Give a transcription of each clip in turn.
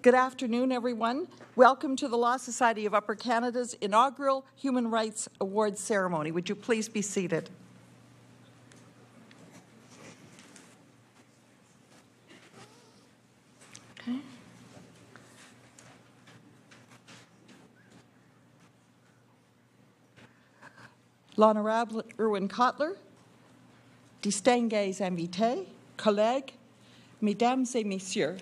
Good afternoon, everyone. Welcome to the Law Society of Upper Canada's inaugural Human Rights Awards ceremony. Would you please be seated? Okay. L'Honorable Irwin Cotler, distingués invités, collègues, mesdames et messieurs,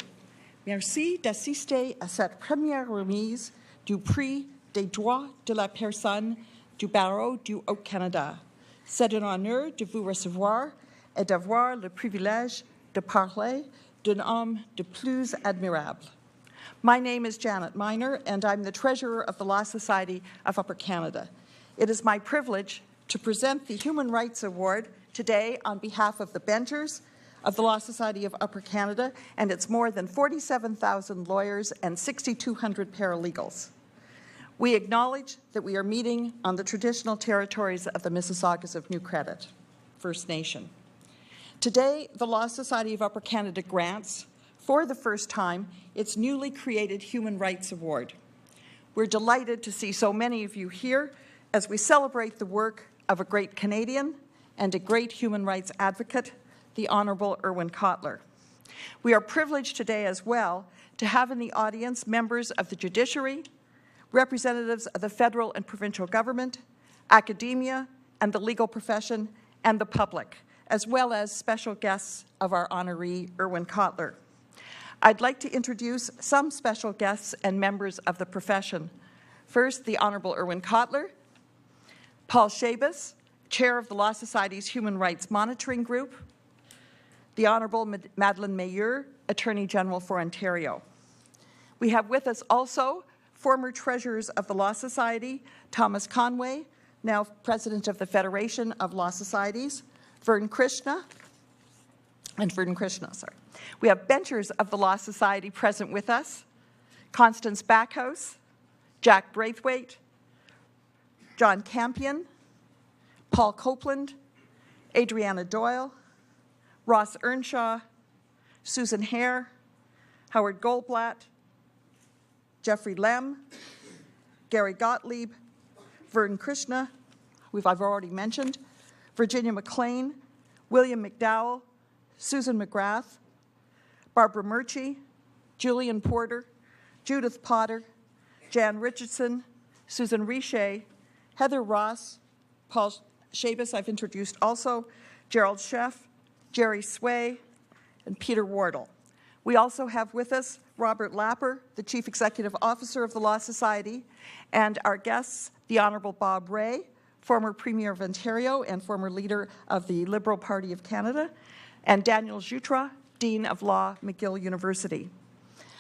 merci d'assister à cette première remise du prix des droits de la personne du Barreau du Haut-Canada. C'est un honneur de vous recevoir et d'avoir le privilège de parler d'un homme de plus admirable. My name is Janet Miner, and I'm the treasurer of the Law Society of Upper Canada. It is my privilege to present the Human Rights Award today on behalf of the benchers of the Law Society of Upper Canada and its more than 47,000 lawyers and 6,200 paralegals. We acknowledge that we are meeting on the traditional territories of the Mississaugas of New Credit, First Nation. Today, the Law Society of Upper Canada grants, for the first time, its newly created Human Rights Award. We're delighted to see so many of you here as we celebrate the work of a great Canadian and a great human rights advocate, the Honourable Irwin Cotler. We are privileged today as well to have in the audience members of the judiciary, representatives of the federal and provincial government, academia, and the legal profession, and the public, as well as special guests of our honoree, Irwin Cotler. I'd like to introduce some special guests and members of the profession. First, the Honourable Irwin Cotler, Paul Shabbos, Chair of the Law Society's Human Rights Monitoring Group, the Honourable Madeleine Meilleur, Attorney General for Ontario. We have with us also former treasurers of the Law Society, Thomas Conway, now President of the Federation of Law Societies, Vern Krishna. We have benchers of the Law Society present with us, Constance Backhouse, Jack Braithwaite, John Campion, Paul Copeland, Adriana Doyle, Ross Earnshaw, Susan Hare, Howard Goldblatt, Jeffrey Lem, Gary Gottlieb, Vern Krishna, who I've already mentioned, Virginia McLean, William McDowell, Susan McGrath, Barbara Murchie, Julian Porter, Judith Potter, Jan Richardson, Susan Richer, Heather Ross, Paul Shabbos, I've introduced also, Gerald Sheff, Jerry Sway, and Peter Wardle. We also have with us Robert Lapper, the Chief Executive Officer of the Law Society, and our guests, the Honourable Bob Rae, former Premier of Ontario and former leader of the Liberal Party of Canada, and Daniel Jutra, Dean of Law, McGill University.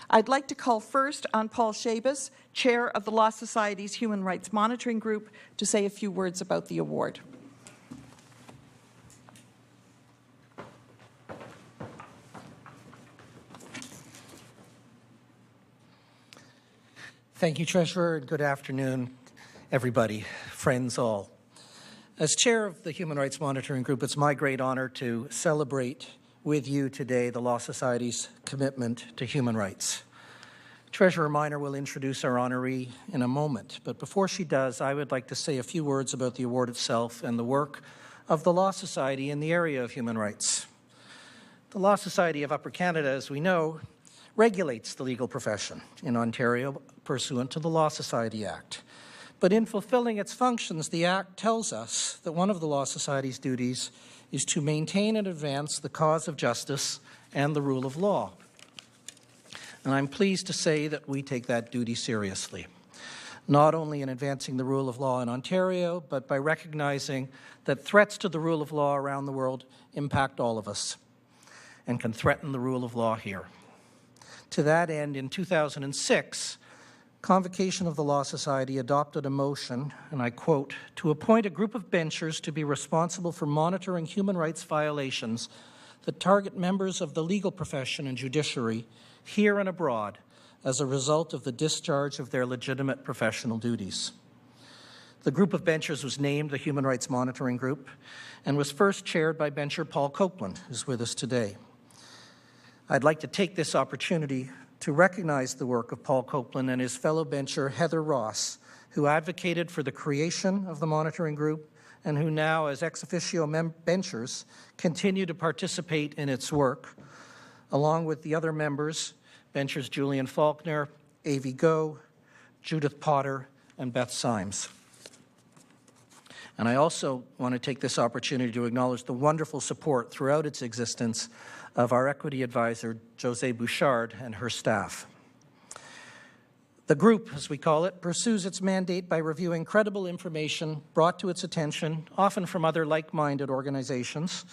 I'd like to call first on Paul Shabbos, Chair of the Law Society's Human Rights Monitoring Group, to say a few words about the award. Thank you, Treasurer, and good afternoon, everybody, friends all. As Chair of the Human Rights Monitoring Group, it's my great honor to celebrate with you today the Law Society's commitment to human rights. Treasurer Miner will introduce our honoree in a moment, but before she does, I would like to say a few words about the award itself and the work of the Law Society in the area of human rights. The Law Society of Upper Canada, as we know, regulates the legal profession in Ontario pursuant to the Law Society Act. But in fulfilling its functions, the Act tells us that one of the Law Society's duties is to maintain and advance the cause of justice and the rule of law. And I'm pleased to say that we take that duty seriously, not only in advancing the rule of law in Ontario, but by recognizing that threats to the rule of law around the world impact all of us and can threaten the rule of law here. To that end, in 2006, Convocation of the Law Society adopted a motion, and I quote, to appoint a group of benchers to be responsible for monitoring human rights violations that target members of the legal profession and judiciary here and abroad as a result of the discharge of their legitimate professional duties. The group of benchers was named the Human Rights Monitoring Group and was first chaired by bencher Paul Copeland, who's with us today. I'd like to take this opportunity to recognize the work of Paul Copeland and his fellow bencher Heather Ross, who advocated for the creation of the monitoring group and who now, as ex officio benchers, continue to participate in its work, along with the other members, benchers Julian Faulkner, Avi Go, Judith Potter, and Beth Symes. And I also want to take this opportunity to acknowledge the wonderful support throughout its existence of our equity advisor, José Bouchard, and her staff. The group, as we call it, pursues its mandate by reviewing credible information brought to its attention, often from other like-minded organizations,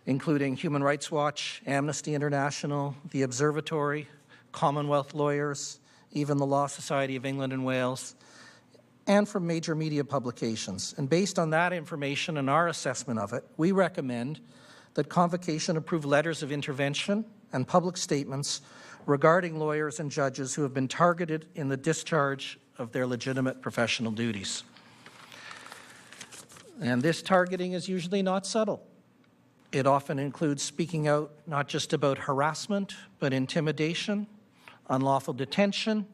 including Human Rights Watch, Amnesty International, the Observatory, Commonwealth Lawyers, even the Law Society of England and Wales, and from major media publications. And based on that information and our assessment of it, we recommend that Convocation approve letters of intervention and public statements regarding lawyers and judges who have been targeted in the discharge of their legitimate professional duties. And this targeting is usually not subtle. It often includes speaking out not just about harassment, but intimidation, unlawful detention,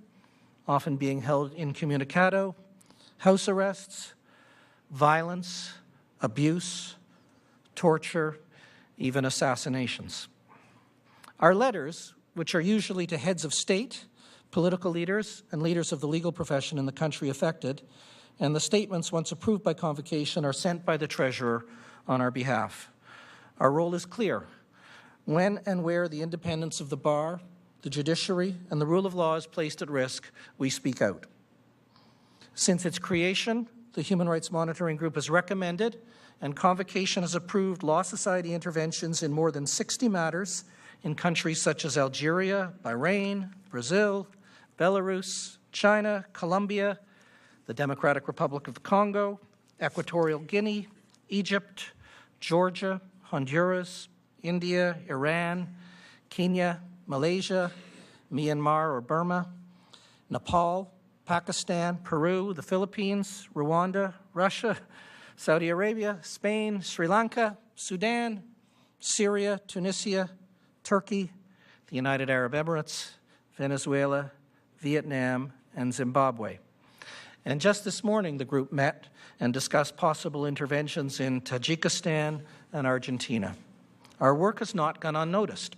often being held incommunicado, house arrests, violence, abuse, torture, even assassinations. Our letters, which are usually to heads of state, political leaders, and leaders of the legal profession in the country affected, and the statements, once approved by Convocation, are sent by the Treasurer on our behalf. Our role is clear. When and where the independence of the bar, the judiciary, and the rule of law is placed at risk, we speak out. Since its creation, the Human Rights Monitoring Group has recommended and Convocation has approved Law Society interventions in more than 60 matters in countries such as Algeria, Bahrain, Brazil, Belarus, China, Colombia, the Democratic Republic of the Congo, Equatorial Guinea, Egypt, Georgia, Honduras, India, Iran, Kenya, Malaysia, Myanmar or Burma, Nepal, Pakistan, Peru, the Philippines, Rwanda, Russia, Saudi Arabia, Spain, Sri Lanka, Sudan, Syria, Tunisia, Turkey, the United Arab Emirates, Venezuela, Vietnam, and Zimbabwe. And just this morning, the group met and discussed possible interventions in Tajikistan and Argentina. Our work has not gone unnoticed.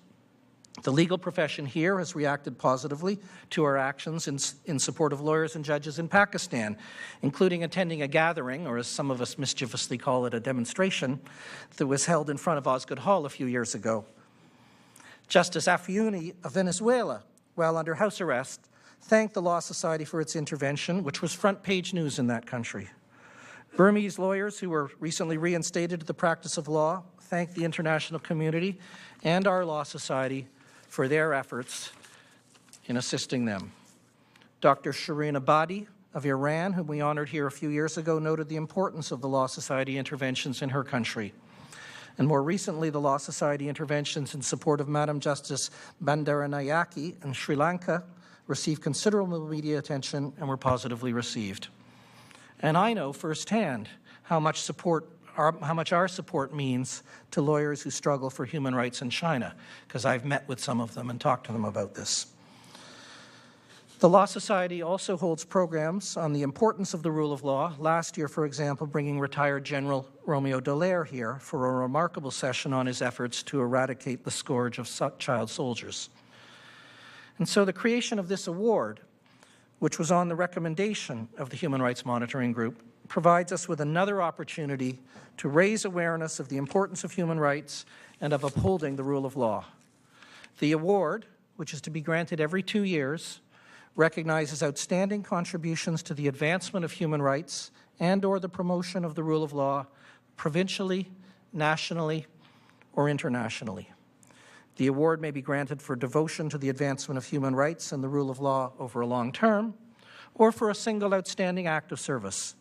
The legal profession here has reacted positively to our actions in support of lawyers and judges in Pakistan, including attending a gathering, or as some of us mischievously call it, a demonstration, that was held in front of Osgoode Hall a few years ago. Justice Afiuni of Venezuela, while under house arrest, thanked the Law Society for its intervention, which was front-page news in that country. Burmese lawyers who were recently reinstated to the practice of law thanked the international community and our Law Society for their efforts in assisting them. Dr. Shireen Abadi of Iran, whom we honored here a few years ago, noted the importance of the Law Society interventions in her country. And more recently, the Law Society interventions in support of Madam Justice Bandaranayake in Sri Lanka received considerable media attention and were positively received. And I know firsthand how much our support means to lawyers who struggle for human rights in China, because I've met with some of them and talked to them about this. The Law Society also holds programs on the importance of the rule of law. Last year, for example, bringing retired General Romeo Dallaire here for a remarkable session on his efforts to eradicate the scourge of child soldiers. And so the creation of this award, which was on the recommendation of the Human Rights Monitoring Group, provides us with another opportunity to raise awareness of the importance of human rights and of upholding the rule of law. The award, which is to be granted every 2 years, recognizes outstanding contributions to the advancement of human rights and/or the promotion of the rule of law provincially, nationally, or internationally. The award may be granted for devotion to the advancement of human rights and the rule of law over a long term, or for a single outstanding act of service.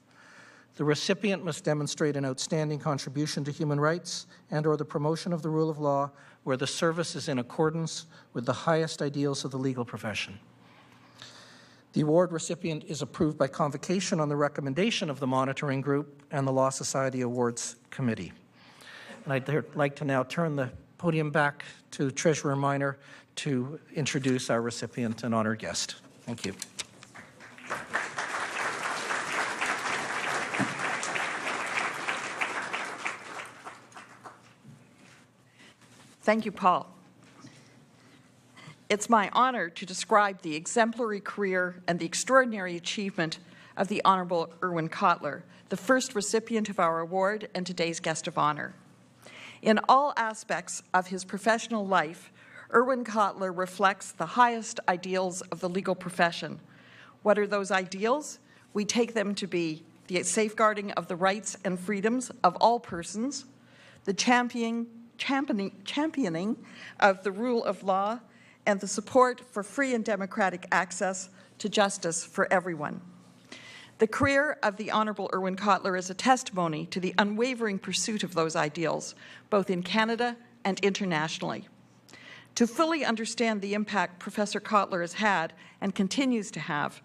The recipient must demonstrate an outstanding contribution to human rights and/or the promotion of the rule of law where the service is in accordance with the highest ideals of the legal profession. The award recipient is approved by Convocation on the recommendation of the Monitoring Group and the Law Society Awards Committee. And I'd like to now turn the podium back to Treasurer Minor to introduce our recipient and honored guest. Thank you. Thank you, Paul. It's my honor to describe the exemplary career and the extraordinary achievement of the Honorable Irwin Cotler, the first recipient of our award and today's guest of honor. In all aspects of his professional life, Irwin Cotler reflects the highest ideals of the legal profession. What are those ideals? We take them to be the safeguarding of the rights and freedoms of all persons, the championing of the rule of law, and the support for free and democratic access to justice for everyone. The career of the Honorable Irwin Cotler is a testimony to the unwavering pursuit of those ideals, both in Canada and internationally. To fully understand the impact Professor Kotler has had and continues to have,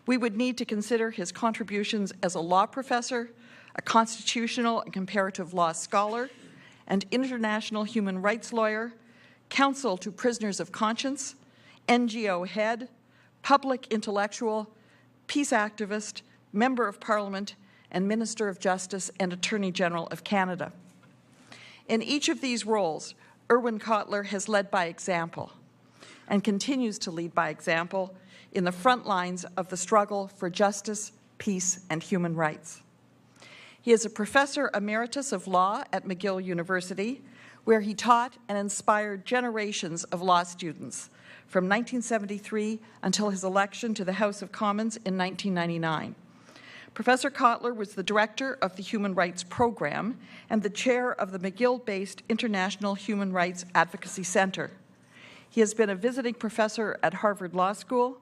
we would need to consider his contributions as a law professor, a constitutional and comparative law scholar, and international human rights lawyer, counsel to prisoners of conscience, NGO head, public intellectual, peace activist, member of Parliament, and Minister of Justice and Attorney General of Canada. In each of these roles, Irwin Cotler has led by example and continues to lead by example in the front lines of the struggle for justice, peace, and human rights. He is a professor emeritus of law at McGill University, where he taught and inspired generations of law students from 1973 until his election to the House of Commons in 1999. Professor Kotler was the director of the Human Rights Program and the chair of the McGill-based International Human Rights Advocacy Center. He has been a visiting professor at Harvard Law School,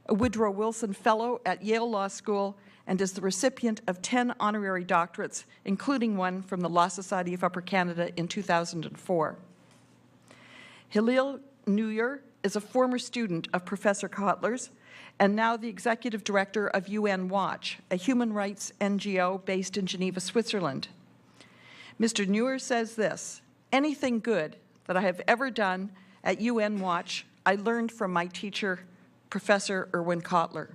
a Woodrow Wilson Fellow at Yale Law School, and is the recipient of 10 honorary doctorates, including one from the Law Society of Upper Canada in 2004. Hillel Neuer is a former student of Professor Kotler's and now the executive director of UN Watch, a human rights NGO based in Geneva, Switzerland. Mr. Neuer says this: "Anything good that I have ever done at UN Watch, I learned from my teacher, Professor Irwin Cotler.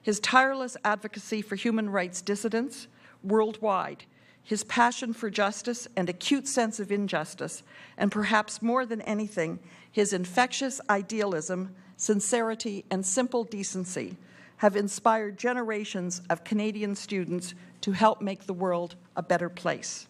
His tireless advocacy for human rights dissidents worldwide, his passion for justice and acute sense of injustice, and perhaps more than anything, his infectious idealism, sincerity, and simple decency have inspired generations of Canadian students to help make the world a better place."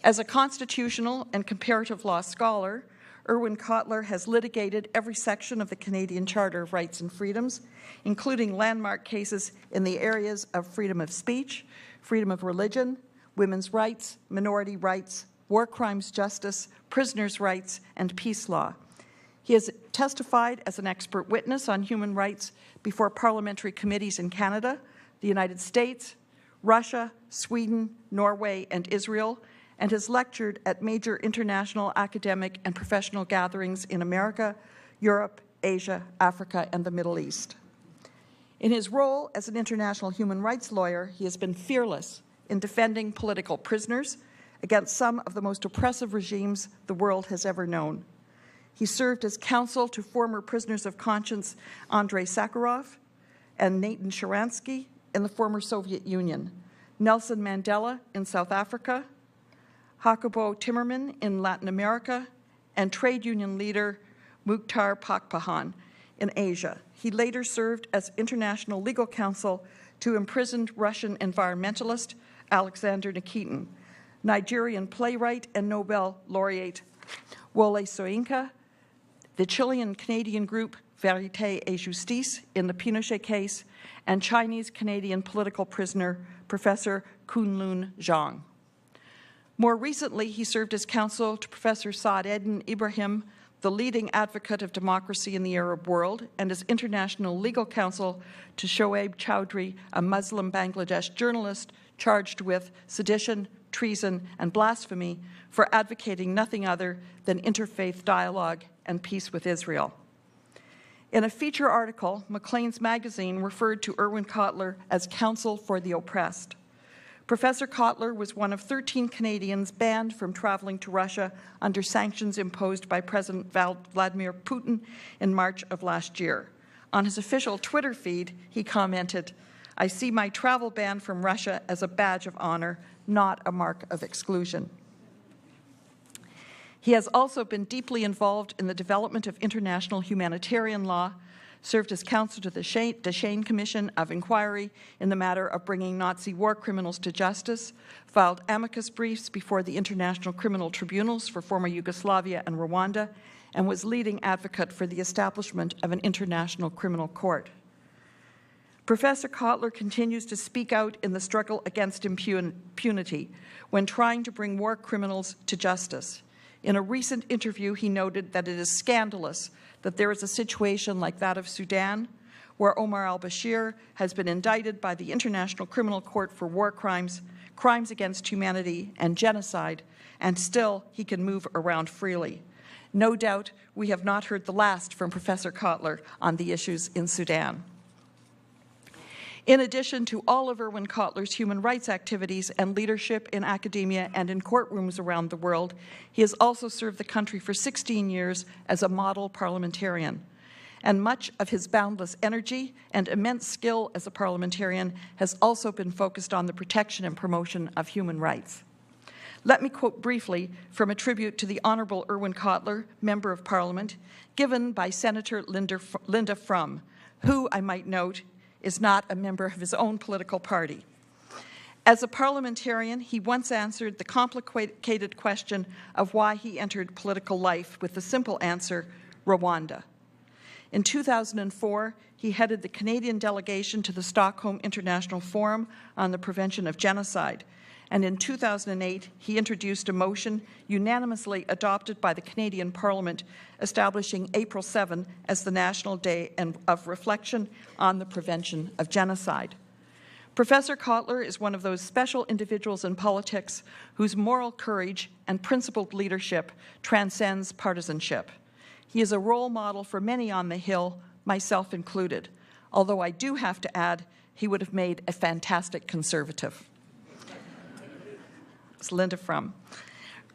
As a constitutional and comparative law scholar, Irwin Cotler has litigated every section of the Canadian Charter of Rights and Freedoms, including landmark cases in the areas of freedom of speech, freedom of religion, women's rights, minority rights, war crimes justice, prisoners' rights, and peace law. He has testified as an expert witness on human rights before parliamentary committees in Canada, the United States, Russia, Sweden, Norway, and Israel, and has lectured at major international academic and professional gatherings in America, Europe, Asia, Africa, and the Middle East. In his role as an international human rights lawyer, he has been fearless in defending political prisoners against some of the most oppressive regimes the world has ever known. He served as counsel to former prisoners of conscience Andrei Sakharov and Nathan Sharansky in the former Soviet Union, Nelson Mandela in South Africa, Jacobo Timmerman in Latin America, and trade union leader Mukhtar Pakpahan in Asia. He later served as international legal counsel to imprisoned Russian environmentalist Alexander Nikitin, Nigerian playwright and Nobel laureate Wole Soyinka, the Chilean-Canadian group Vérité et Justice in the Pinochet case, and Chinese-Canadian political prisoner Professor Kunlun Zhang. More recently, he served as counsel to Professor Saad Eddin Ibrahim, the leading advocate of democracy in the Arab world, and as international legal counsel to Shoaib Chowdhury, a Muslim Bangladesh journalist charged with sedition, treason, and blasphemy for advocating nothing other than interfaith dialogue and peace with Israel. In a feature article, Maclean's magazine referred to Irwin Cotler as counsel for the oppressed. Professor Kotler was one of 13 Canadians banned from traveling to Russia under sanctions imposed by President Vladimir Putin in March of last year. On his official Twitter feed, he commented, "I see my travel ban from Russia as a badge of honor, not a mark of exclusion." He has also been deeply involved in the development of international humanitarian law, served as counsel to the Deschênes Commission of Inquiry in the matter of bringing Nazi war criminals to justice, filed amicus briefs before the International Criminal Tribunals for former Yugoslavia and Rwanda, and was leading advocate for the establishment of an international criminal court. Professor Kotler continues to speak out in the struggle against impunity when trying to bring war criminals to justice. In a recent interview, he noted that it is scandalous that there is a situation like that of Sudan, where Omar al-Bashir has been indicted by the International Criminal Court for war crimes, crimes against humanity, and genocide, and still he can move around freely. No doubt we have not heard the last from Professor Kotler on the issues in Sudan. In addition to all of Irwin Cotler's human rights activities and leadership in academia and in courtrooms around the world, he has also served the country for 16 years as a model parliamentarian. And much of his boundless energy and immense skill as a parliamentarian has also been focused on the protection and promotion of human rights. Let me quote briefly from a tribute to the Honourable Irwin Cotler, Member of Parliament, given by Senator Linda Frum, who, I might note, is not a member of his own political party. As a parliamentarian, he once answered the complicated question of why he entered political life with the simple answer, Rwanda. In 2004, he headed the Canadian delegation to the Stockholm International Forum on the Prevention of Genocide, and in 2008, he introduced a motion unanimously adopted by the Canadian Parliament establishing April 7 as the National Day of Reflection on the Prevention of Genocide. Professor Kotler is one of those special individuals in politics whose moral courage and principled leadership transcends partisanship. He is a role model for many on the Hill, myself included, although I do have to add he would have made a fantastic conservative. It's Linda Frum.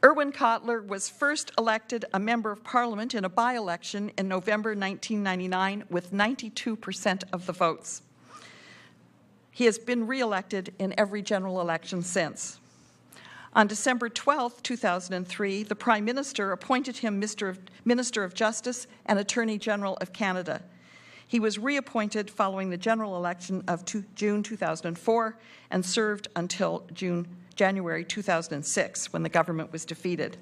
Irwin Cotler was first elected a member of Parliament in a by-election in November 1999 with 92% of the votes. He has been re-elected in every general election since. On December 12, 2003, the Prime Minister appointed him Minister of Justice and Attorney General of Canada. He was reappointed following the general election of June 2004 and served until January 2006, when the government was defeated.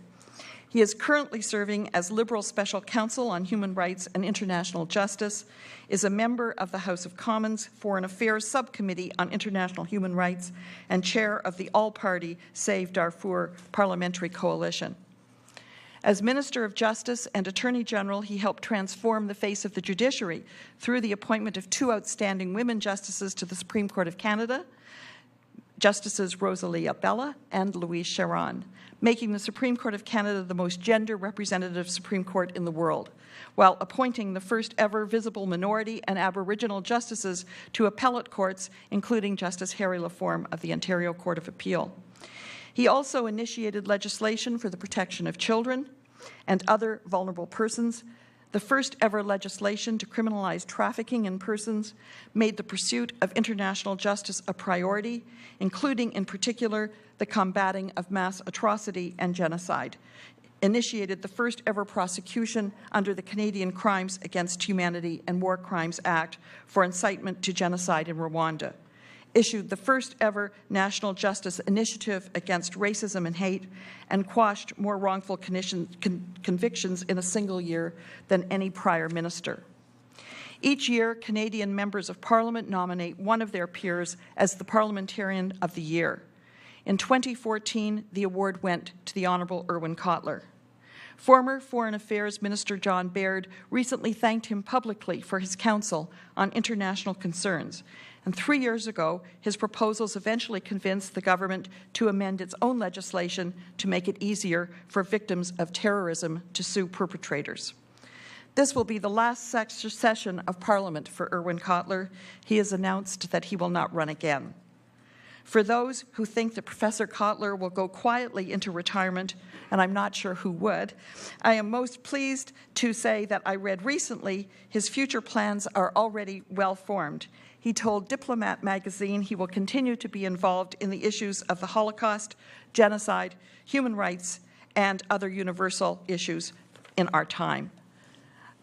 He is currently serving as Liberal Special Counsel on Human Rights and International Justice, is a member of the House of Commons Foreign Affairs Subcommittee on International Human Rights, and chair of the all-party Save Darfur Parliamentary Coalition. As Minister of Justice and Attorney General, he helped transform the face of the judiciary through the appointment of two outstanding women justices to the Supreme Court of Canada, Justices Rosalie Abella and Louise Sharon, making the Supreme Court of Canada the most gender-representative Supreme Court in the world, while appointing the first ever visible minority and Aboriginal justices to appellate courts, including Justice Harry Laforme of the Ontario Court of Appeal. He also initiated legislation for the protection of children and other vulnerable persons, the first ever legislation to criminalize trafficking in persons, made the pursuit of international justice a priority, including in particular the combating of mass atrocity and genocide, initiated the first ever prosecution under the Canadian Crimes Against Humanity and War Crimes Act for incitement to genocide in Rwanda, issued the first ever National Justice Initiative against racism and hate, and quashed more wrongful convictions in a single year than any prior minister. Each year, Canadian members of Parliament nominate one of their peers as the Parliamentarian of the Year. In 2014, the award went to the Honourable Irwin Cotler. Former Foreign Affairs Minister John Baird recently thanked him publicly for his counsel on international concerns, and 3 years ago, his proposals eventually convinced the government to amend its own legislation to make it easier for victims of terrorism to sue perpetrators. This will be the last session of Parliament for Irwin Cotler. He has announced that he will not run again. For those who think that Professor Kotler will go quietly into retirement, and I'm not sure who would, I am most pleased to say that I read recently his future plans are already well formed. He told Diplomat magazine he will continue to be involved in the issues of the Holocaust, genocide, human rights, and other universal issues in our time.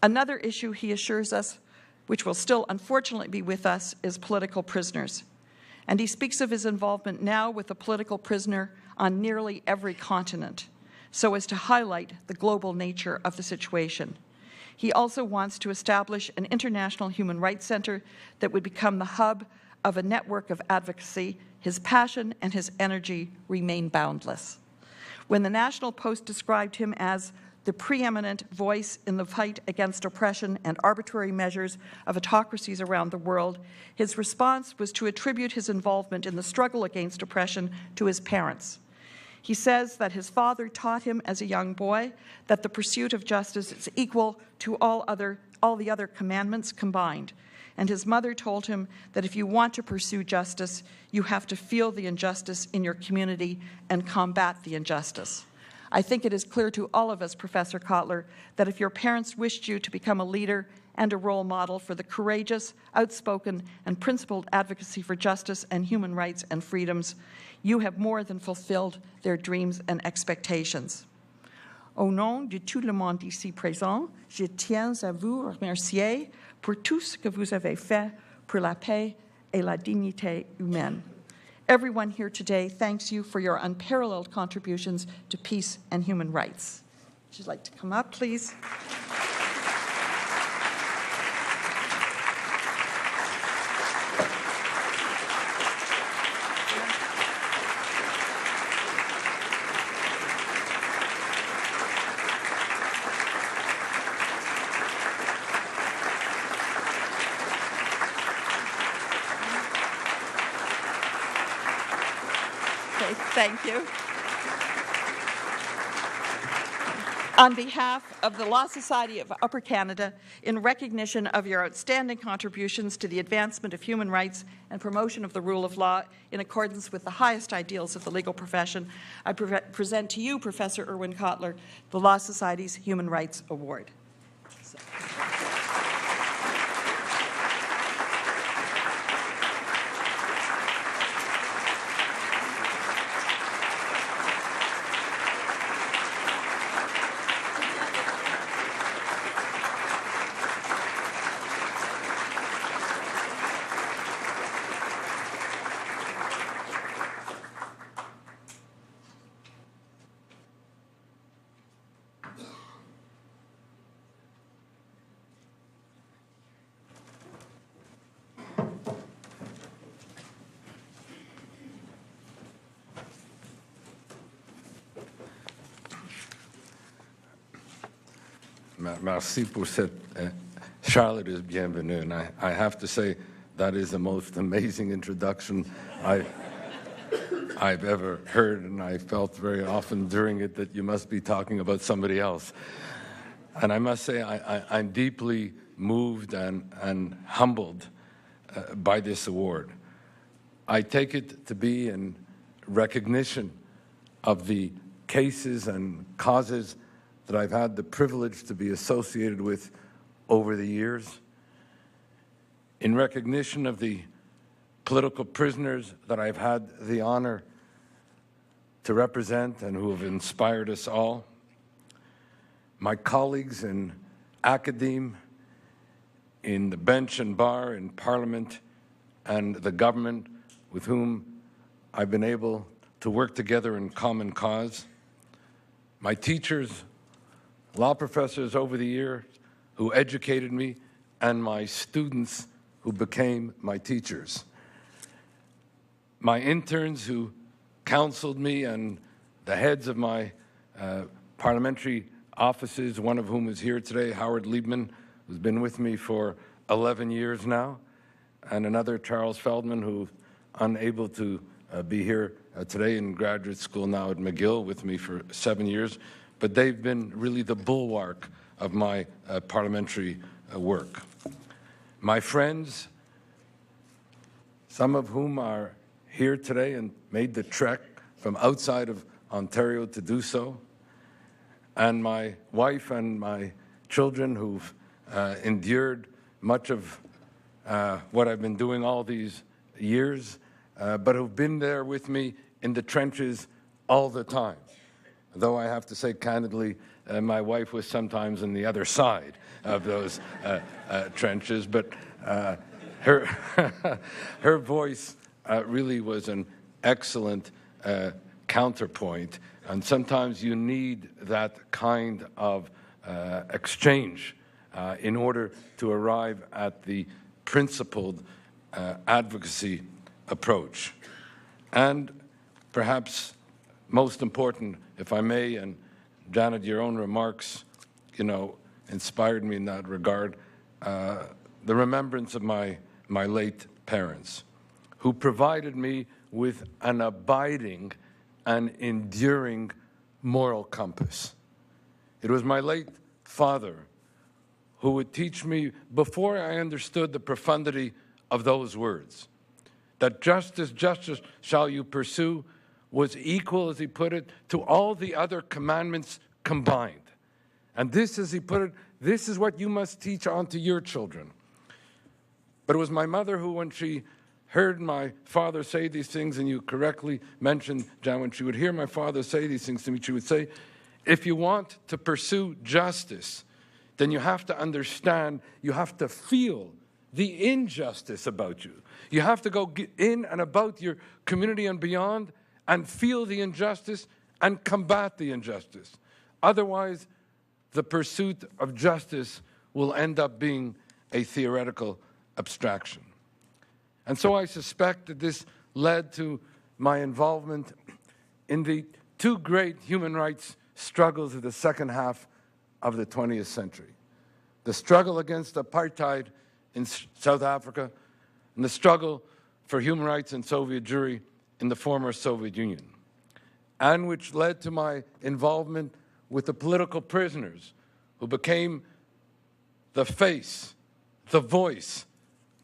Another issue, he assures us, which will still unfortunately be with us, is political prisoners. And he speaks of his involvement now with a political prisoner on nearly every continent, so as to highlight the global nature of the situation. He also wants to establish an international human rights center that would become the hub of a network of advocacy. His passion and his energy remain boundless. When the National Post described him as the preeminent voice in the fight against oppression and arbitrary measures of autocracies around the world, his response was to attribute his involvement in the struggle against oppression to his parents. He says that his father taught him as a young boy that the pursuit of justice is equal to all the other commandments combined. And his mother told him that if you want to pursue justice, you have to feel the injustice in your community and combat the injustice. I think it is clear to all of us, Professor Kotler, that if your parents wished you to become a leader and a role model for the courageous, outspoken, and principled advocacy for justice and human rights and freedoms, you have more than fulfilled their dreams and expectations. Au nom de tout le monde ici présent, je tiens à vous remercier pour tout ce que vous avez fait pour la paix et la dignité humaine. Everyone here today thanks you for your unparalleled contributions to peace and human rights. Would you like to come up, please? Thank you. On behalf of the Law Society of Upper Canada, in recognition of your outstanding contributions to the advancement of human rights and promotion of the rule of law in accordance with the highest ideals of the legal profession, I present to you, Professor Irwin Cotler, the Law Society's Human Rights Award. Merci pour cette. Charlotte is bienvenue, and I have to say that is the most amazing introduction I've ever heard, and I felt very often during it that you must be talking about somebody else. And I must say I'm deeply moved and humbled by this award. I take it to be in recognition of the cases and causes that I've had the privilege to be associated with over the years, in recognition of the political prisoners that I've had the honor to represent and who have inspired us all, my colleagues in academe, in the bench and bar, in Parliament, and the government with whom I've been able to work together in common cause, my teachers, law professors over the years who educated me, and my students who became my teachers. My interns who counseled me, and the heads of my parliamentary offices, one of whom is here today, Howard Liebman, who's been with me for 11 years now, and another, Charles Feldman, who's unable to be here today in graduate school now at McGill with me for 7 years. But they've been really the bulwark of my parliamentary work. My friends, some of whom are here today and made the trek from outside of Ontario to do so, and my wife and my children who've endured much of what I've been doing all these years, but who've been there with me in the trenches all the time. Though I have to say candidly, my wife was sometimes on the other side of those trenches, but her, her voice really was an excellent counterpoint, and sometimes you need that kind of exchange in order to arrive at the principled advocacy approach. And perhaps most important, if I may, and Janet, your own remarks, inspired me in that regard, the remembrance of my late parents, who provided me with an abiding and enduring moral compass. It was my late father who would teach me, before I understood the profundity of those words, that justice shall you pursue was equal, as he put it, to all the other commandments combined. And this, as he put it, this is what you must teach on to your children. But it was my mother who, when she heard my father say these things, and you correctly mentioned, John, when she would hear my father say these things to me, she would say, if you want to pursue justice, then you have to understand, you have to feel the injustice about you. You have to go in and about your community and beyond and feel the injustice and combat the injustice. Otherwise, the pursuit of justice will end up being a theoretical abstraction. And so I suspect that this led to my involvement in the two great human rights struggles of the second half of the 20th century. The struggle against apartheid in South Africa and the struggle for human rights in Soviet Jewry in the former Soviet Union, and which led to my involvement with the political prisoners who became the face, the voice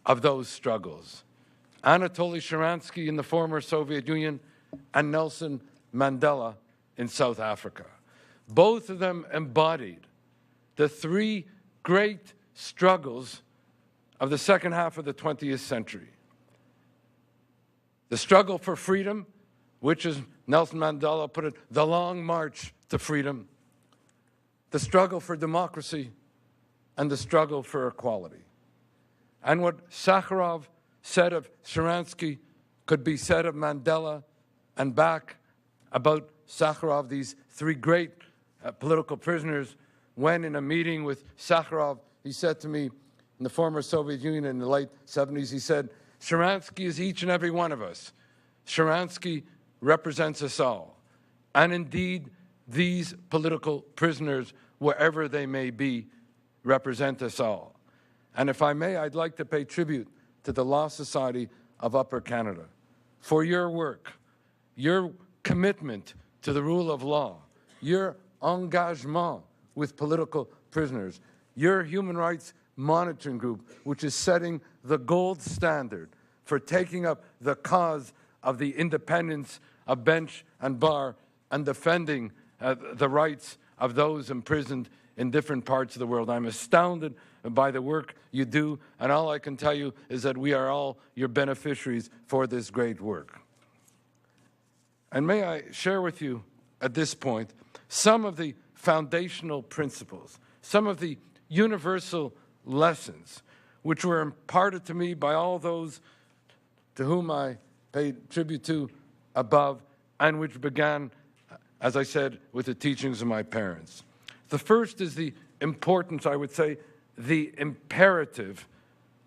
of those struggles. Anatoly Sharansky in the former Soviet Union and Nelson Mandela in South Africa. Both of them embodied the three great struggles of the second half of the 20th century. The struggle for freedom, which, as Nelson Mandela put it, the long march to freedom. The struggle for democracy and the struggle for equality. And what Sakharov said of Sharansky could be said of Mandela, and back about Sakharov, these three great political prisoners, when in a meeting with Sakharov, he said to me, in the former Soviet Union in the late 70s, he said, Sharansky is each and every one of us. Sharansky represents us all. And indeed, these political prisoners, wherever they may be, represent us all. And if I may, I'd like to pay tribute to the Law Society of Upper Canada for your work, your commitment to the rule of law, your engagement with political prisoners, your human rights monitoring group, which is setting the gold standard for taking up the cause of the independence of bench and bar and defending the rights of those imprisoned in different parts of the world. I'm astounded by the work you do, and all I can tell you is that we are all your beneficiaries for this great work. And may I share with you at this point some of the foundational principles, some of the universal lessons which were imparted to me by all those to whom I paid tribute to above, and which began, as I said, with the teachings of my parents. The first is the importance, I would say, the imperative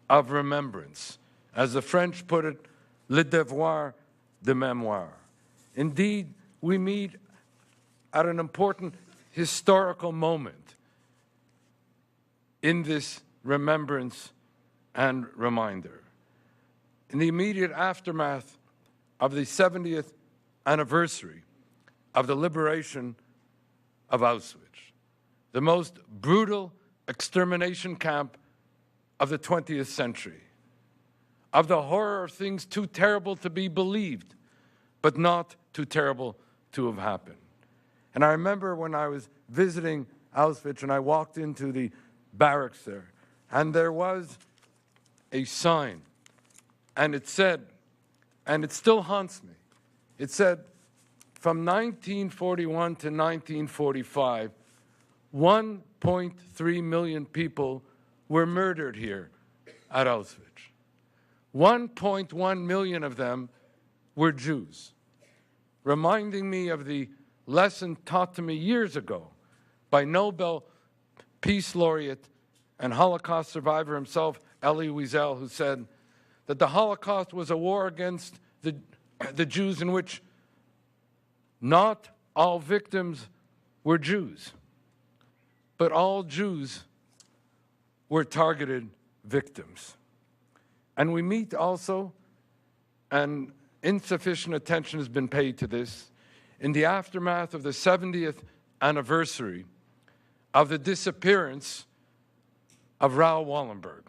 of remembrance. As the French put it, le devoir de mémoire. Indeed, we meet at an important historical moment in this remembrance and reminder. In the immediate aftermath of the 70th anniversary of the liberation of Auschwitz, the most brutal extermination camp of the 20th century, of the horror of things too terrible to be believed, but not too terrible to have happened. And I remember when I was visiting Auschwitz and I walked into the barracks there, and there was a sign, and it said, and it still haunts me, it said, from 1941 to 1945, 1.3 million people were murdered here at Auschwitz. 1.1 million of them were Jews, reminding me of the lesson taught to me years ago by Nobel Peace Laureate and Holocaust survivor himself, Elie Wiesel, who said that the Holocaust was a war against the Jews in which not all victims were Jews, but all Jews were targeted victims. And we meet also, and insufficient attention has been paid to this, in the aftermath of the 70th anniversary of the disappearance of Raoul Wallenberg,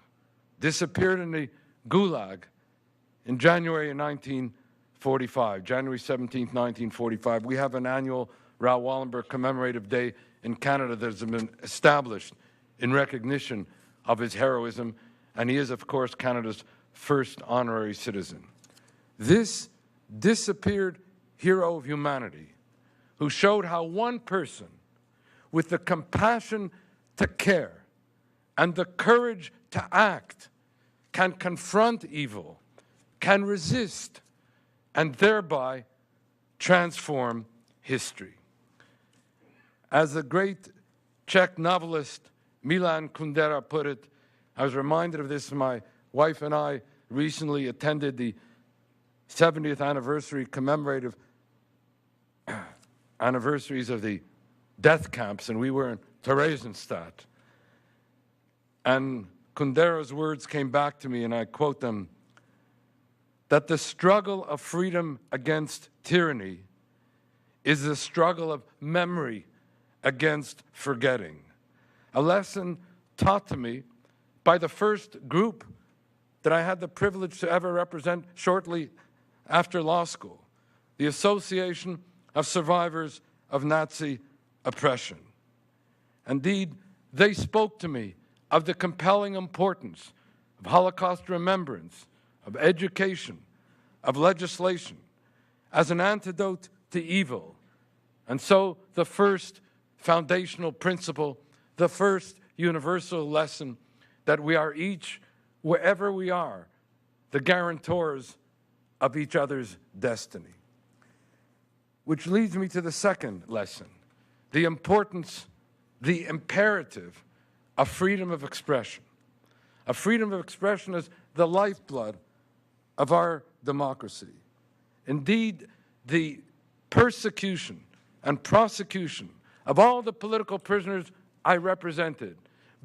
disappeared in the Gulag in January of 1945, January 17th, 1945. We have an annual Raoul Wallenberg commemorative day in Canada that has been established in recognition of his heroism, and he is, of course, Canada's first honorary citizen. This disappeared hero of humanity, who showed how one person, with the compassion to care and the courage to act, can confront evil, can resist, and thereby transform history. As the great Czech novelist Milan Kundera put it, I was reminded of this. My wife and I recently attended the 70th anniversary commemorative anniversaries of the death camps, and we were in Theresienstadt. And Kundera's words came back to me, and I quote them, that the struggle of freedom against tyranny is the struggle of memory against forgetting. A lesson taught to me by the first group that I had the privilege to ever represent shortly after law school, the Association of Survivors of Nazi Oppression. Indeed, they spoke to me of the compelling importance of Holocaust remembrance, of education, of legislation, as an antidote to evil. And so the first foundational principle, the first universal lesson, that we are each, wherever we are, the guarantors of each other's destiny. Which leads me to the second lesson, the importance, the imperative of freedom of expression. A freedom of expression is the lifeblood of our democracy. Indeed, the persecution and prosecution of all the political prisoners I represented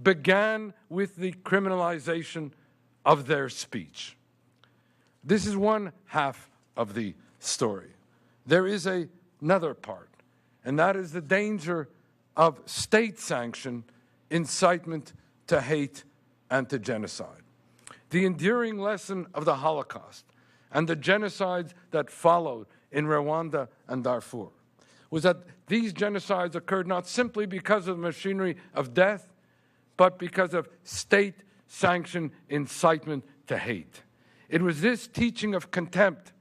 began with the criminalization of their speech. This is one half of the story. There is another part, and that is the danger of state-sanctioned incitement to hate and to genocide. The enduring lesson of the Holocaust and the genocides that followed in Rwanda and Darfur was that these genocides occurred not simply because of the machinery of death, but because of state-sanctioned incitement to hate. It was this teaching of contempt,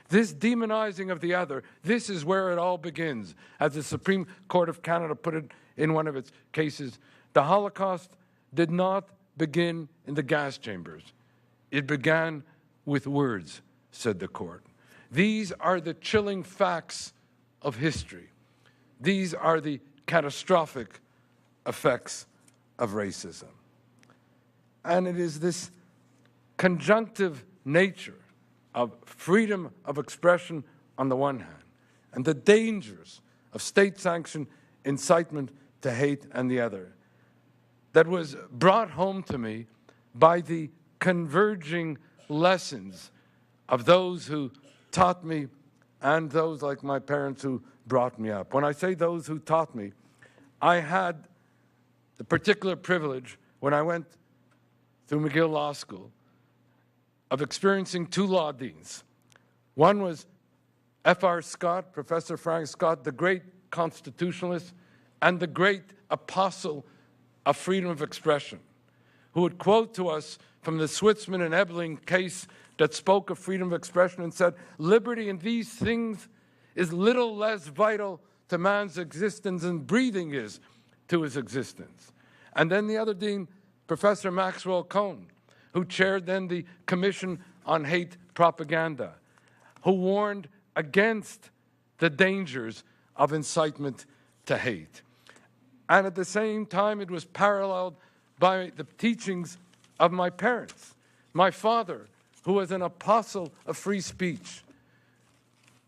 this demonizing of the other. This is where it all begins. As the Supreme Court of Canada put it in one of its cases, the Holocaust did not begin in the gas chambers. It began with words, said the court. These are the chilling facts of history. These are the catastrophic effects of racism. And it is this conjunctive nature of freedom of expression on the one hand, and the dangers of state-sanctioned incitement to hate on the other, that was brought home to me by the converging lessons of those who taught me and those like my parents who brought me up. When I say those who taught me, I had the particular privilege when I went through McGill Law School of experiencing two law deans. One was F.R. Scott, Professor Frank Scott, the great constitutionalist and the great apostle of freedom of expression, who would quote to us from the Switzman and Ebling case that spoke of freedom of expression and said, "Liberty in these things is little less vital to man's existence than breathing is to his existence." And then the other dean, Professor Maxwell Cohn, who chaired then the Commission on Hate Propaganda, who warned against the dangers of incitement to hate. And at the same time, it was paralleled by the teachings of my parents. My father, who was an apostle of free speech,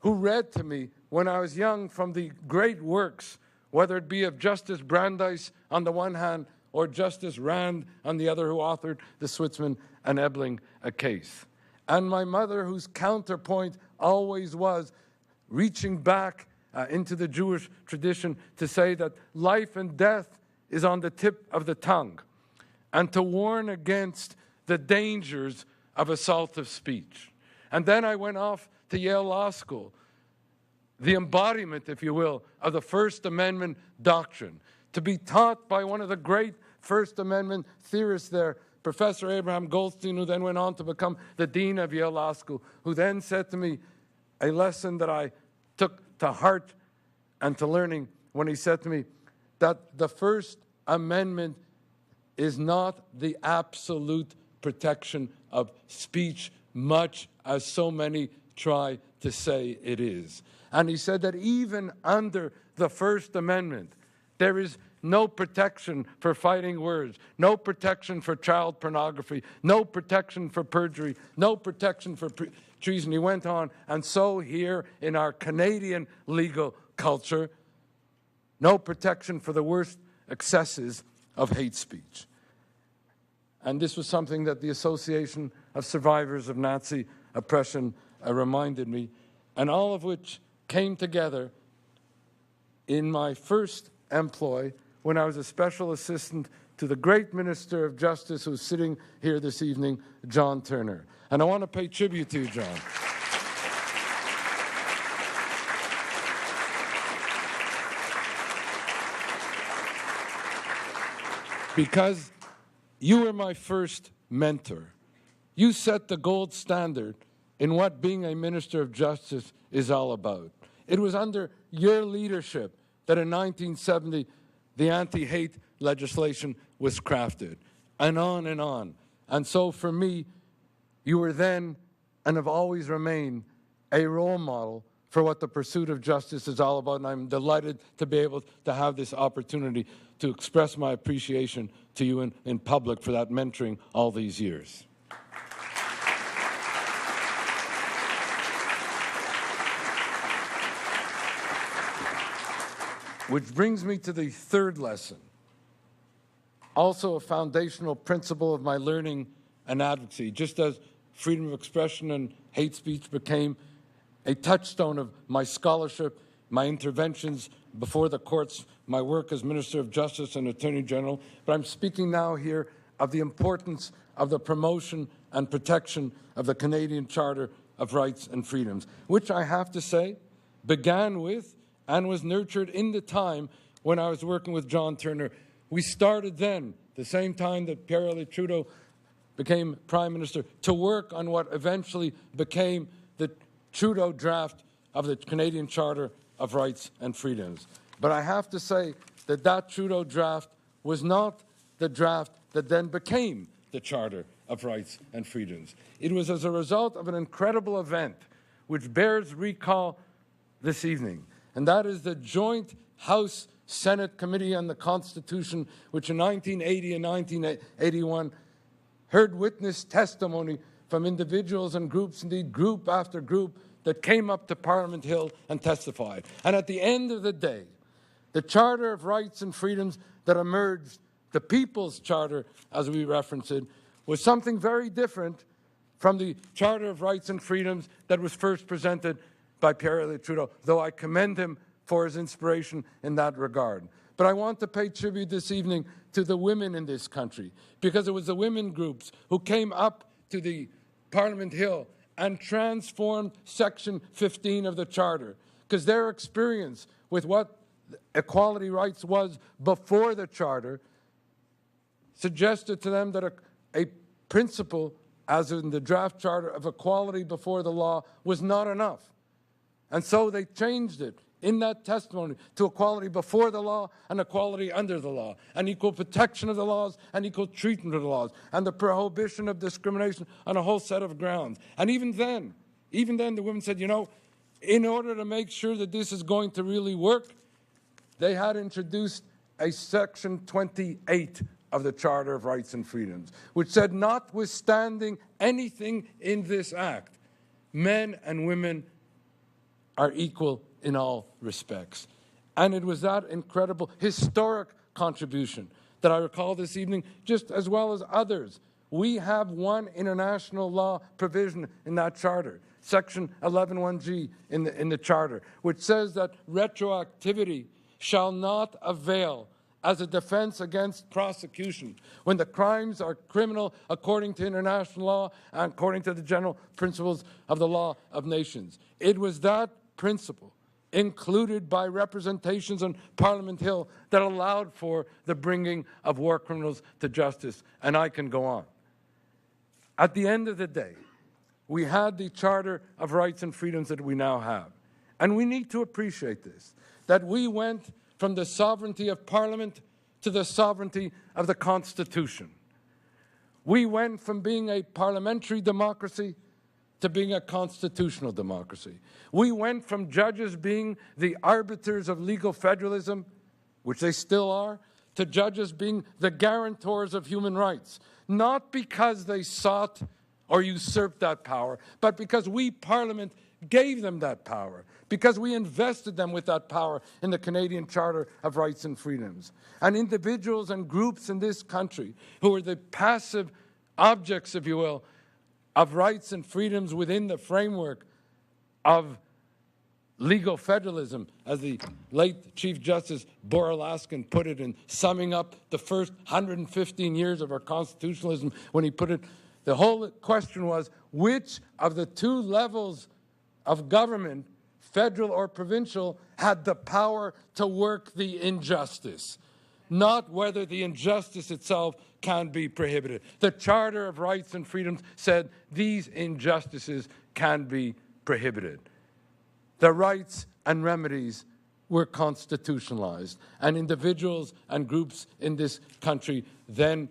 who read to me when I was young from the great works, whether it be of Justice Brandeis on the one hand or Justice Rand on the other, who authored the Switzman and Ebling case. And my mother, whose counterpoint always was reaching back into the Jewish tradition to say that life and death is on the tip of the tongue, and to warn against the dangers of assaultive speech. And then I went off to Yale Law School, the embodiment, if you will, of the First Amendment doctrine, to be taught by one of the great First Amendment theorists there, Professor Abraham Goldstein, who then went on to become the dean of Yale Law School, who then said to me a lesson that I took to heart and to learning when he said to me that the First Amendment is not the absolute protection of speech, much as so many try to say it is. And he said that even under the First Amendment, there is no protection for fighting words, no protection for child pornography, no protection for perjury, no protection for treason. He went on, and so here in our Canadian legal culture, no protection for the worst excesses of hate speech. And this was something that the Association of Survivors of Nazi Oppression reminded me, and all of which came together in my first employ when I was a special assistant to the great Minister of Justice who's sitting here this evening, John Turner. And I want to pay tribute to you, John. Because you were my first mentor. You set the gold standard in what being a Minister of Justice is all about. It was under your leadership that in 1970, the anti-hate legislation was crafted, and on and on. And so for me, you were then and have always remained a role model for what the pursuit of justice is all about, and I'm delighted to be able to have this opportunity to express my appreciation to you in public for that mentoring all these years. Which brings me to the third lesson, also a foundational principle of my learning and advocacy. Just as freedom of expression and hate speech became a touchstone of my scholarship, my interventions before the courts, my work as Minister of Justice and Attorney General, but I'm speaking now here of the importance of the promotion and protection of the Canadian Charter of Rights and Freedoms, which I have to say began with and was nurtured in the time when I was working with John Turner. We started then, the same time that Pierre-Éliott Trudeau became Prime Minister, to work on what eventually became the Trudeau draft of the Canadian Charter of Rights and Freedoms. But I have to say that that Trudeau draft was not the draft that then became the Charter of Rights and Freedoms. It was as a result of an incredible event which bears recall this evening, and that is the joint House-Senate Committee on the Constitution, which in 1980 and 1981 heard witness testimony from individuals and groups, indeed group after group, that came up to Parliament Hill and testified. And at the end of the day, the Charter of Rights and Freedoms that emerged, the People's Charter, as we reference it, was something very different from the Charter of Rights and Freedoms that was first presented by Pierre-Éliott Trudeau, though I commend him for his inspiration in that regard. But I want to pay tribute this evening to the women in this country, because it was the women groups who came up to the Parliament Hill and transformed Section 15 of the Charter, because their experience with what equality rights was before the Charter suggested to them that a principle, as in the draft Charter, of equality before the law was not enough. And so they changed it in that testimony to equality before the law and equality under the law, and equal protection of the laws and equal treatment of the laws, and the prohibition of discrimination on a whole set of grounds. And even then, the women said, you know, in order to make sure that this is going to really work, they had introduced a Section 28 of the Charter of Rights and Freedoms, which said, notwithstanding anything in this act, men and women are equal in all respects. And it was that incredible historic contribution that I recall this evening, just as well as others. We have one international law provision in that Charter, Section 11(1)G in the Charter, which says that retroactivity shall not avail as a defense against prosecution when the crimes are criminal according to international law and according to the general principles of the law of nations. It was that principle, included by representations on Parliament Hill, that allowed for the bringing of war criminals to justice, and I can go on. At the end of the day, we had the Charter of Rights and Freedoms that we now have, and we need to appreciate this, that we went from the sovereignty of Parliament to the sovereignty of the Constitution. We went from being a parliamentary democracy to being a constitutional democracy. We went from judges being the arbiters of legal federalism, which they still are, to judges being the guarantors of human rights, not because they sought or usurped that power, but because we, Parliament, gave them that power, because we invested them with that power in the Canadian Charter of Rights and Freedoms. And individuals and groups in this country who are the passive objects, if you will, of rights and freedoms within the framework of legal federalism, as the late Chief Justice Boralaskin put it in summing up the first 115 years of our constitutionalism, when he put it, the whole question was, which of the two levels of government, federal or provincial, had the power to work the injustice, not whether the injustice itself can be prohibited. The Charter of Rights and Freedoms said these injustices can be prohibited. The rights and remedies were constitutionalized, and individuals and groups in this country then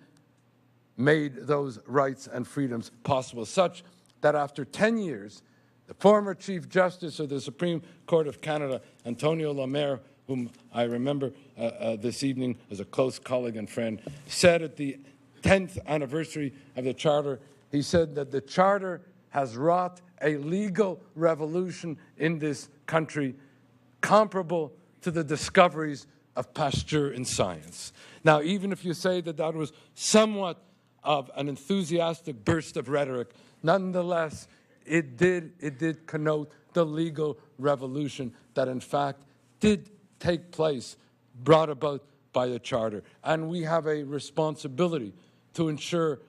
made those rights and freedoms possible, such that after 10 years, the former Chief Justice of the Supreme Court of Canada, Antonio Lamer, whom I remember this evening as a close colleague and friend, said at the 10th anniversary of the Charter, he said that the Charter has wrought a legal revolution in this country comparable to the discoveries of Pasteur in science. Now, even if you say that that was somewhat of an enthusiastic burst of rhetoric, nonetheless, it did connote the legal revolution that, in fact, did take place, brought about by the Charter. And we have a responsibility to ensure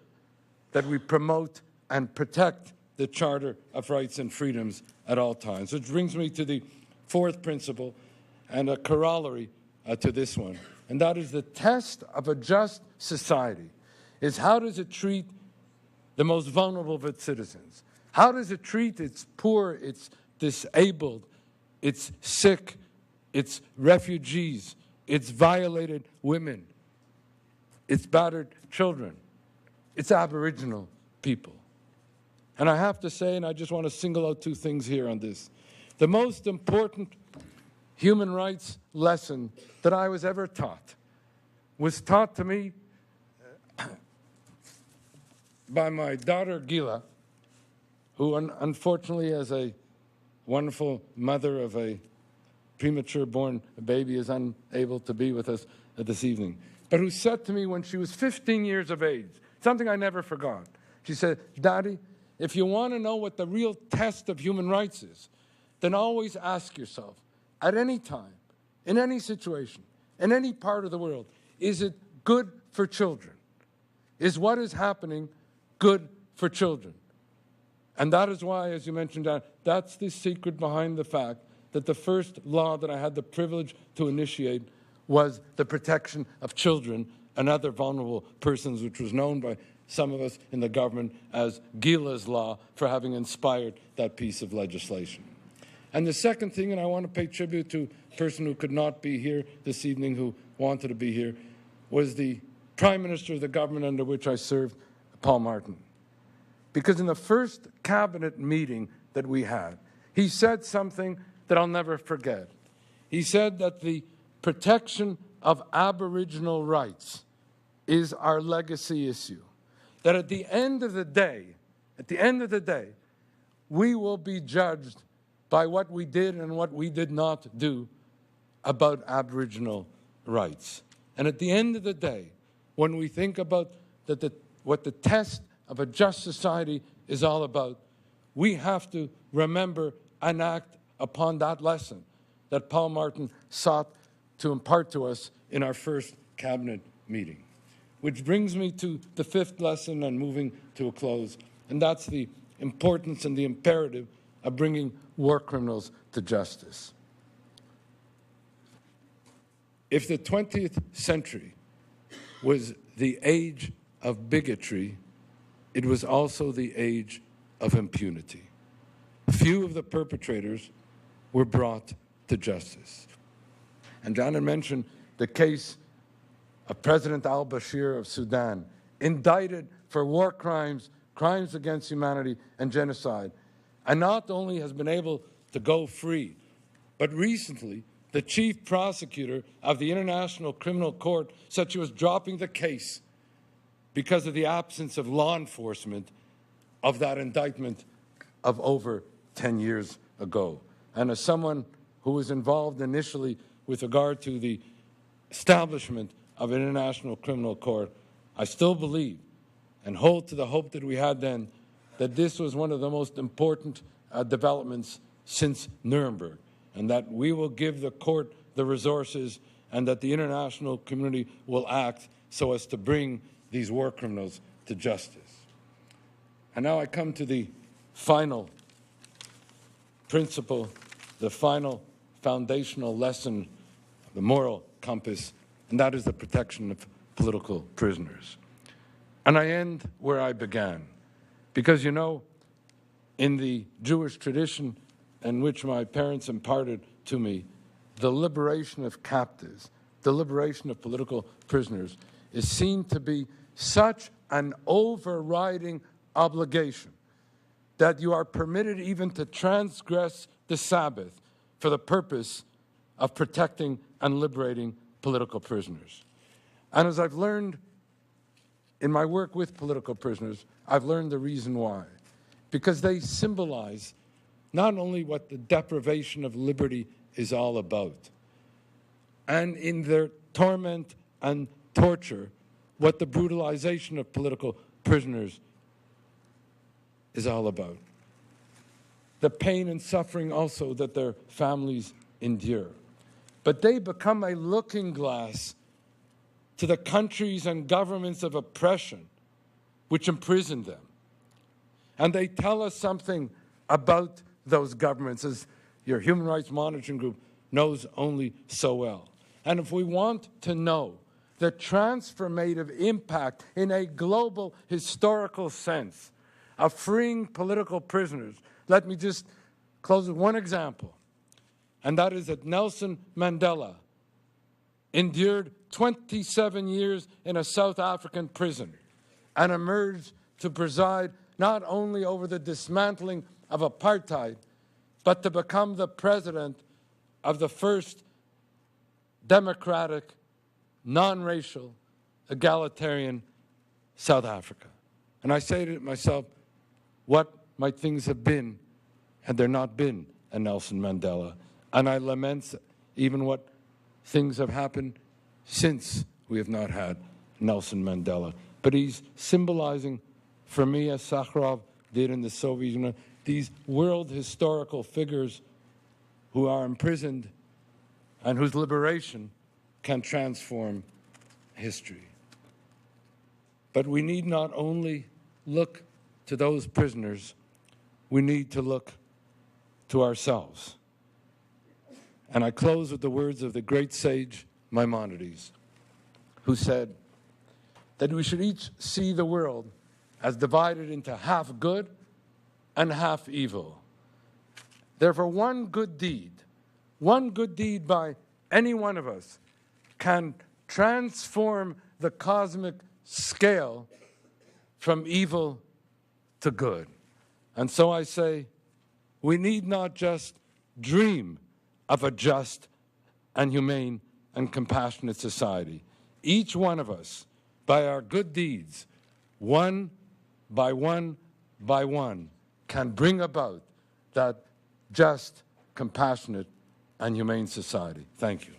that we promote and protect the Charter of Rights and Freedoms at all times. Which brings me to the fourth principle and a corollary to this one. And that is the test of a just society is how does it treat the most vulnerable of its citizens? How does it treat its poor, its disabled, its sick, its refugees, its violated women, its battered children, its Aboriginal people? And I have to say, and I just want to single out two things here on this. The most important human rights lesson that I was ever taught was taught to me by my daughter, Gila, who unfortunately, as a wonderful mother of a premature born baby, is unable to be with us this evening, but who said to me when she was 15 years of age, something I never forgot. She said, "Daddy, if you want to know what the real test of human rights is, then always ask yourself, at any time, in any situation, in any part of the world, is it good for children? Is what is happening good for children?" And that is why, as you mentioned, that's the secret behind the fact that the first law that I had the privilege to initiate was the protection of children and other vulnerable persons, which was known by some of us in the government as Gila's Law, for having inspired that piece of legislation. And the second thing, and I want to pay tribute to a person who could not be here this evening who wanted to be here, was the Prime Minister of the government under which I served, Paul Martin. Because in the first cabinet meeting that we had, he said something that I'll never forget. He said that the protection of Aboriginal rights is our legacy issue. That at the end of the day, we will be judged by what we did and what we did not do about Aboriginal rights. And at the end of the day, when we think about what the test of a just society is all about, we have to remember and act upon that lesson that Paul Martin sought to impart to us in our first cabinet meeting. Which brings me to the fifth lesson and moving to a close, and that's the importance and the imperative of bringing war criminals to justice. If the 20th century was the age of bigotry, it was also the age of impunity. Few of the perpetrators were brought to justice. And John had mentioned the case of President al-Bashir of Sudan, indicted for war crimes, crimes against humanity, and genocide, and not only has been able to go free, but recently the chief prosecutor of the International Criminal Court said she was dropping the case because of the absence of law enforcement of that indictment of over 10 years ago. And as someone who was involved initially with regard to the establishment of an International Criminal Court, I still believe and hold to the hope that we had then that this was one of the most important developments since Nuremberg, and that we will give the court the resources and that the international community will act so as to bring these war criminals to justice. And now I come to the final principle, the final foundational lesson, the moral compass, and that is the protection of political prisoners. And I end where I began, because, you know, in the Jewish tradition in which my parents imparted to me, the liberation of captives, the liberation of political prisoners, is seen to be such an overriding obligation that you are permitted even to transgress the Sabbath for the purpose of protecting and liberating political prisoners. And as I've learned in my work with political prisoners, I've learned the reason why. Because they symbolize not only what the deprivation of liberty is all about, and in their torment and torture, what the brutalization of political prisoners is all about. The pain and suffering also that their families endure. But they become a looking glass to the countries and governments of oppression which imprison them. And they tell us something about those governments, as your Human Rights Monitoring Group knows only so well. And if we want to know the transformative impact in a global historical sense of freeing political prisoners, let me just close with one example. And that is that Nelson Mandela endured 27 years in a South African prison and emerged to preside not only over the dismantling of apartheid, but to become the president of the first democratic, non-racial, egalitarian South Africa. And I say to myself, what might things have been had there not been a Nelson Mandela? And I lament even what things have happened since we have not had Nelson Mandela. But he's symbolizing for me, as Sakharov did in the Soviet Union, these world historical figures who are imprisoned and whose liberation can transform history. But we need not only look to those prisoners, we need to look to ourselves. And I close with the words of the great sage Maimonides, who said that we should each see the world as divided into half good and half evil. Therefore, one good deed by any one of us can transform the cosmic scale from evil to good. And so I say, we need not just dream of a just and humane and compassionate society. Each one of us, by our good deeds, one by one by one, can bring about that just, compassionate, and humane society. Thank you.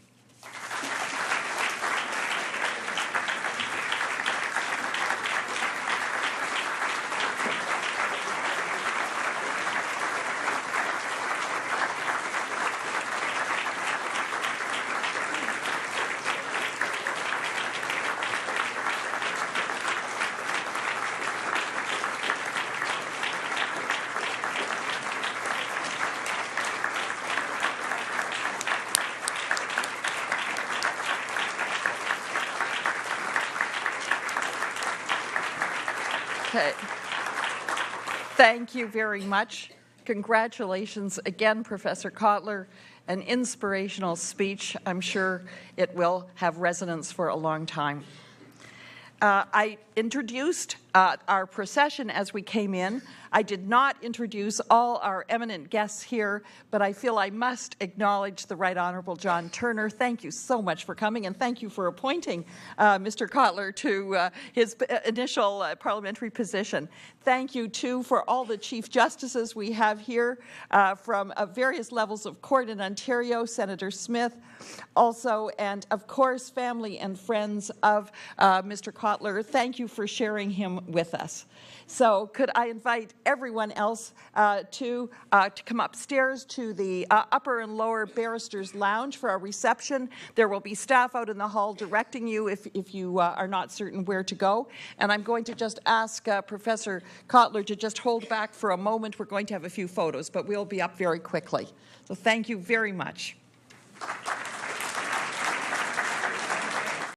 Okay. Thank you very much. Congratulations again, Professor Kotler. An inspirational speech. I'm sure it will have resonance for a long time. I introduced our procession as we came in. I did not introduce all our eminent guests here, but I feel I must acknowledge the Right Honourable John Turner. Thank you so much for coming, and thank you for appointing Mr. Kotler to his initial parliamentary position. Thank you, too, for all the Chief Justices we have here from various levels of court in Ontario, Senator Smith, also, and of course, family and friends of Mr. Kotler. Thank you for sharing him with us. So could I invite everyone else to come upstairs to the upper and lower barristers' lounge for our reception. There will be staff out in the hall directing you if you are not certain where to go. And I'm going to just ask Professor Kotler to just hold back for a moment. We're going to have a few photos, but we'll be up very quickly. So thank you very much.